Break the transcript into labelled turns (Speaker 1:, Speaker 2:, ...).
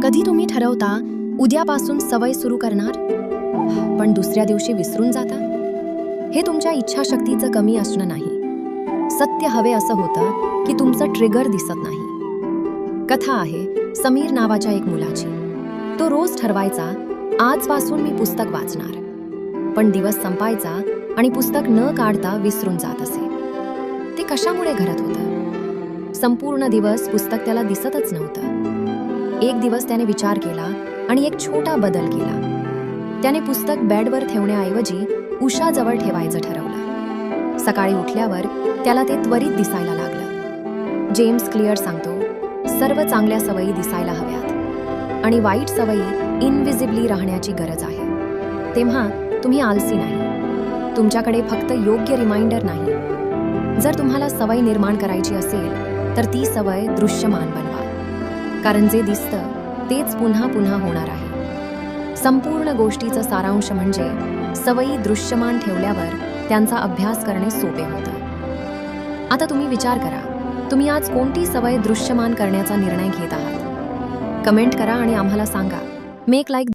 Speaker 1: कधी तुम्ही ठरवता उद्यापासून सवय सुरू करणार, पण दुसऱ्या दिवशी विसरून जाता? हे तुमच्या इच्छाशक्तीचं कमी असणं नाही. सत्य हवे असं होतं की तुमचं ट्रिगर दिसत नाही. कथा आहे समीर नावाच्या एक मुलाची. तो रोज ठरवायचा, आजपासून मी पुस्तक वाचणार. पण दिवस संपायचा आणि पुस्तक न काढता विसरून जात असे. ते कशामुळे घडत होतं? संपूर्ण दिवस पुस्तक त्याला दिसतच नव्हतं. एक दिवस त्याने विचार केला आणि एक छोटा बदल केला. त्याने पुस्तक बेडवर ठेवण्याऐवजी उशाजवळ ठेवायचं ठरवलं. सकाळी उठल्यावर त्याला ते त्वरित दिसायला लागलं. जेम्स क्लिअर सांगतो, सर्व चांगल्या सवयी दिसायला हव्यात आणि वाईट सवयी इनविजिबली राहण्याची गरज आहे. तेव्हा तुम्ही आलसी नाही, तुमच्याकडे फक्त योग्य रिमाइंडर नाही. जर तुम्हाला सवय निर्माण करायची असेल तर ती सवय दृश्यमान बनवा, कारण जे दिसतं तेच पुन्हा पुन्हा होणार आहे. संपूर्ण गोष्टीचं सारांश म्हणजे सवयी दृश्यमान ठेवल्यावर त्यांचा अभ्यास करणे सोपे होतं. आता तुम्ही विचार करा, तुम्ही आज कोणती सवय दृश्यमान करण्याचा निर्णय घेत आहात? कमेंट करा आणि आम्हाला सांगा. Make like